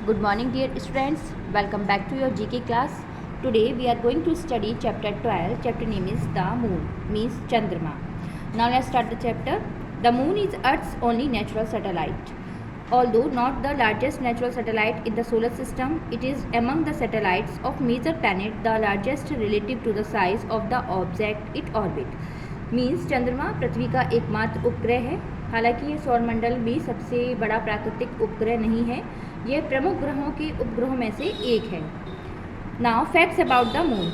Good morning dear students, welcome back to your GK class. Today we are going to study chapter 12. Chapter name is the moon, means Chandrama. Now let's start the chapter. The moon is Earth's only natural satellite. Although not the largest natural satellite in the solar system, it is among the satellites of major planet the largest relative to the size of the object it orbit. Means चंद्रमा पृथ्वी का एकमात्र उपग्रह है. हालांकि ये सौरमंडल में सबसे बड़ा प्राकृतिक उपग्रह नहीं है, यह प्रमुख ग्रहों के उपग्रहों में से एक है. Now facts about the moon.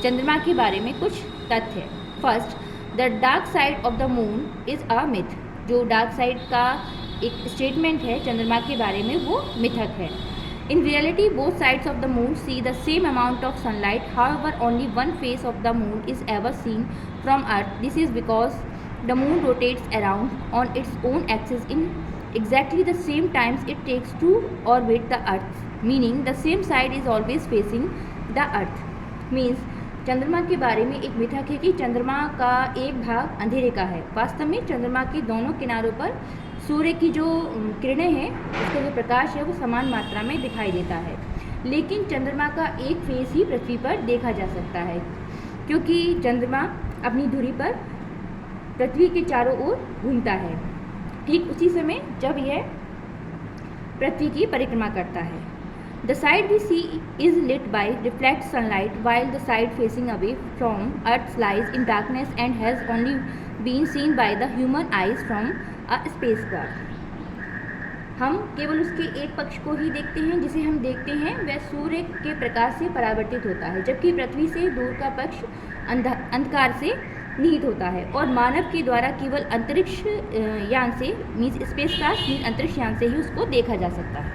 चंद्रमा के बारे में कुछ तथ्य. First, the dark side of the moon is a myth. जो डार्क साइड का एक स्टेटमेंट है चंद्रमा के बारे में, वो मिथक है. In reality, both sides of the moon see the same amount of sunlight. However, only one face of the moon is ever seen from Earth. This is because the moon rotates around on its own axis in exactly the same times it takes to orbit the Earth. Meaning, the same side is always facing the Earth. Means, चंद्रमा के बारे में एक मिथक है कि चंद्रमा का एक भाग अंधेरे का है. वास्तव में चंद्रमा के दोनों किनारों पर सूर्य की जो किरणें हैं, उसका जो प्रकाश है वो समान मात्रा में दिखाई देता है. लेकिन चंद्रमा का एक फेस ही पृथ्वी पर देखा जा सकता है, क्योंकि चंद्रमा अपनी धुरी पर पृथ्वी के चारों ओर घूमता है, ठीक उसी समय जब यह पृथ्वी की परिक्रमा करता है. The side we see is lit by reflect sunlight while the side facing away from Earth lies in darkness and has only been seen by the human eyes from a spacecraft. हम केवल उसके एक पक्ष को ही देखते हैं. जिसे हम देखते हैं वह सूर्य के प्रकाश से परावर्तित होता है, जबकि पृथ्वी से दूर का पक्ष अंधकार से निहित होता है और मानव के द्वारा केवल अंतरिक्ष यान से मीन्स स्पेसक्राफ्ट मीन्स अंतरिक्ष यान से ही उसको देखा जा सकता है.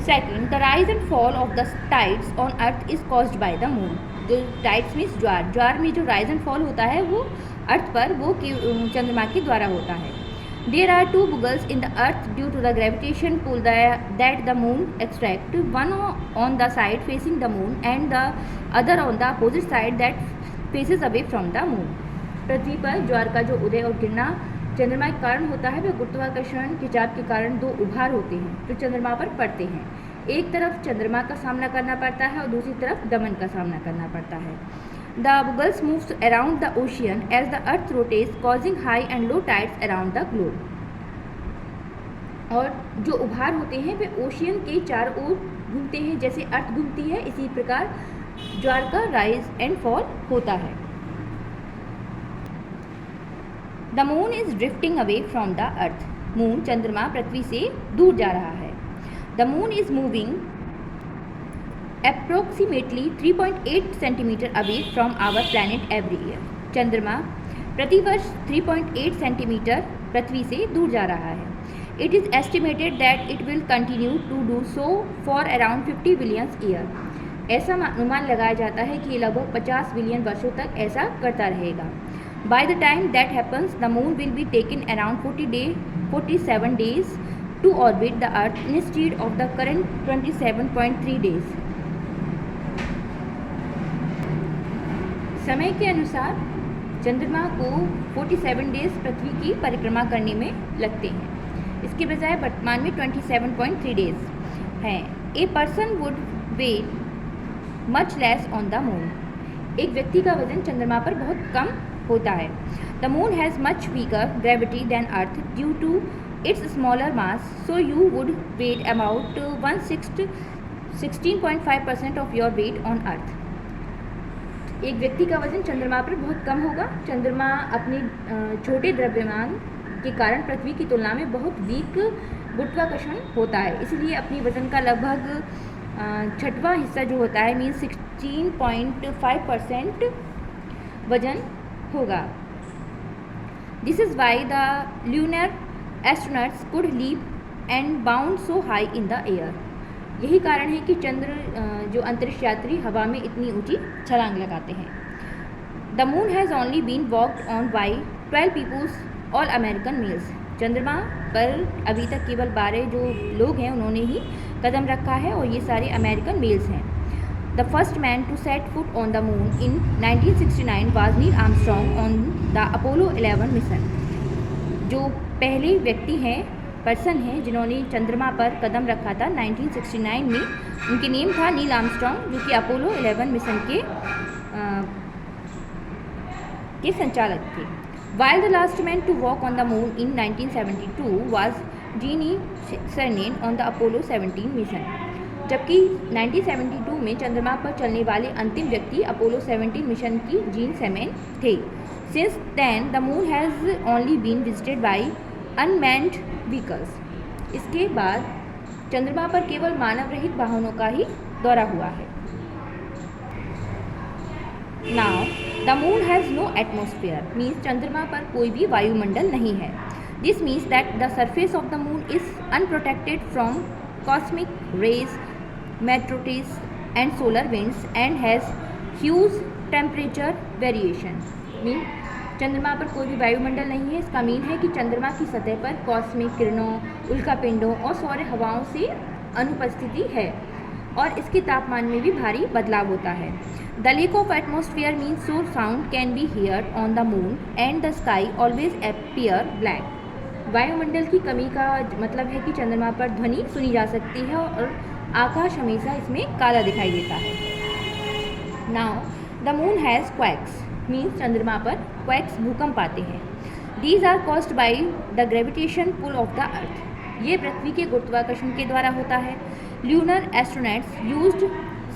Second, the rise and fall of the tides on earth is caused by the moon. जो टाइड्स मीन्स ज्वार में जो राइज एंड फॉल होता है वो अर्थ पर वो चंद्रमा के द्वारा होता है. There are two bulges in the earth due to the gravitation pull that the moon extract, one on the side facing the moon and the other on the opposite side that faces away from the moon. पृथ्वी पर ज्वार का जो उदय और गिरना चंद्रमा के कारण होता है, वह गुरुत्वाकर्षण खिंचाव के कारण दो उभार होते हैं जो चंद्रमा पर पड़ते हैं. एक तरफ चंद्रमा का सामना करना पड़ता है और दूसरी तरफ दमन का सामना करना पड़ता है. The buggles moves around the ocean as the earth rotates, causing high and low tides around the globe. और जो उभार होते हैं वे ओशियन के चारों ओर घूमते हैं. जैसे अर्थ घूमती है, इसी प्रकार ज्वार का राइज एंड फॉल होता है. The moon is drifting away from the earth. Moon चंद्रमा पृथ्वी से दूर जा रहा है. The moon is moving approximately 3.8 centimeter away from our planet every year. चंद्रमा प्रतिवर्ष 3.8 सेंटीमीटर पृथ्वी से दूर जा रहा है. It is estimated that it will continue to do so for around 50 billion years. ऐसा अनुमान लगाया जाता है कि ये लगभग 50 बिलियन वर्षों तक ऐसा करता रहेगा. By the time that happens, the moon will be taken around 47 days to orbit the Earth instead of the current 27.3 days. समय के अनुसार चंद्रमा को 47 डेज पृथ्वी की परिक्रमा करने में लगते हैं. इसके बजाय वर्तमान में 27.3 डेज हैं. A person would weight much less on the moon. एक व्यक्ति का वजन चंद्रमा पर बहुत कम होता है. The moon has much weaker gravity than Earth due to its smaller mass, so you would weight about 16.5% of your weight on Earth. एक व्यक्ति का वजन चंद्रमा पर बहुत कम होगा. चंद्रमा अपने छोटे द्रव्यमान के कारण पृथ्वी की तुलना में बहुत वीक गुरुत्वाकर्षण होता है, इसलिए अपनी वजन का लगभग छठवां हिस्सा जो होता है मीन्स 16.5% वजन होगा. This is why the lunar astronauts could leap and bound so high in the air. यही कारण है कि जो अंतरिक्ष यात्री हवा में इतनी ऊंची छलांग लगाते हैं. The moon has only been walked on by 12 peoples all American males. चंद्रमा पर अभी तक केवल 12 जो लोग हैं उन्होंने ही कदम रखा है और ये सारे अमेरिकन मेल्स हैं. The first man to set foot on the moon in 1969 was Neil Armstrong on the Apollo 11 mission. जो पहले व्यक्ति हैं पर्सन हैं जिन्होंने चंद्रमा पर कदम रखा था 1969 में। उनके नेम था नील आर्मस्ट्रॉन्ग, जो कि अपोलो 11 मिशन के संचालक थे। While the last man to walk on the moon in 1972 was Gene Cernan on the Apollo 17 mission, जबकि 1972 में चंद्रमा पर चलने वाले अंतिम व्यक्ति अपोलो 17 मिशन की जीन सेमेन थे। Since then, the moon has only been visited by unmanned vehicles. इसके बाद चंद्रमा पर केवल मानव रहित वाहनों का ही दौरा हुआ है। Now, the moon has no atmosphere, means चंद्रमा पर कोई भी वायुमंडल नहीं है। This means that the surface of the moon is unprotected from cosmic rays, meteorites and solar winds and has huge temperature variation. Means चंद्रमा पर कोई भी वायुमंडल नहीं है। इसका मीन है कि चंद्रमा की सतह पर कॉस्मिक किरणों, उल्कापिंडों और सौर हवाओं से अनुपस्थिति है और इसके तापमान में भी भारी बदलाव होता है। The lack of atmosphere means so sound can be heard on the moon and the sky always appear black. वायुमंडल की कमी का मतलब है कि चंद्रमा पर ध्वनि सुनी जा सकती है और आकाश हमेशा इसमें काला दिखाई देता है। Now the moon has quakes, means चंद्रमा पर क्वैक्स भूकंप आते हैं। These are caused by the gravitation pull of the Earth, ये पृथ्वी के गुरुत्वाकर्षण के द्वारा होता है। Lunar astronauts used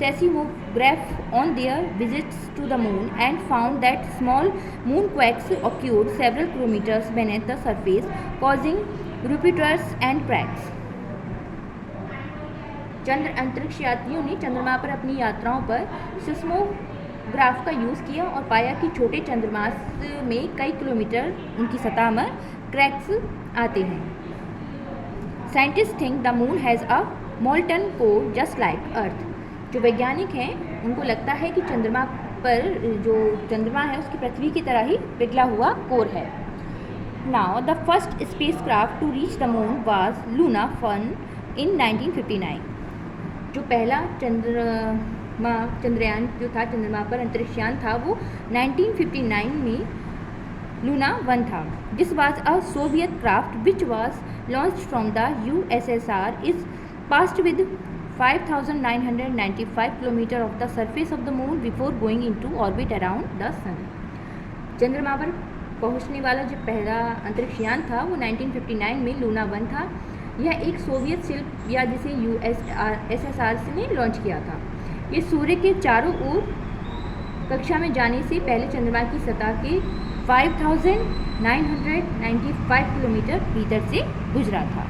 seismograph on their visits to the moon and found that small moon quakes occurred several kilometers beneath the surface, causing eruptions and cracks. चंद्र अंतरिक्ष यात्रियों ने चंद्रमा पर अपनी यात्राओं पर सिस्मोग्राफ का यूज़ किया और पाया कि छोटे चंद्रमास में कई किलोमीटर उनकी सतह में क्रैक्स आते हैं। Scientist think the moon has a molten core just like earth, जो वैज्ञानिक हैं उनको लगता है कि चंद्रमा पर जो चंद्रमा है उसकी पृथ्वी की तरह ही पिघला हुआ कोर है। Now the first spacecraft to reach the moon was Luna 1 in 1959। जो पहला चंद्रयान जो था, चंद्रमा पर अंतरिक्षयान था, वो 1959 में लूना 1 था। This was a Soviet craft which was launched from the USSR, is passed with 5,995 kilometre of the surface of the moon before going into orbit around the sun. चंद्रमा पर पहुंचने वाला जो पहला अंतरिक्षयान था वो 1959 में लूना 1 था। यह एक सोवियत शिल्प या जिसे USSR ने लॉन्च किया था। ये सूर्य के चारों ओर कक्षा में जाने से पहले चंद्रमा की सतह के 5,995 किलोमीटर भीतर से गुजरा था।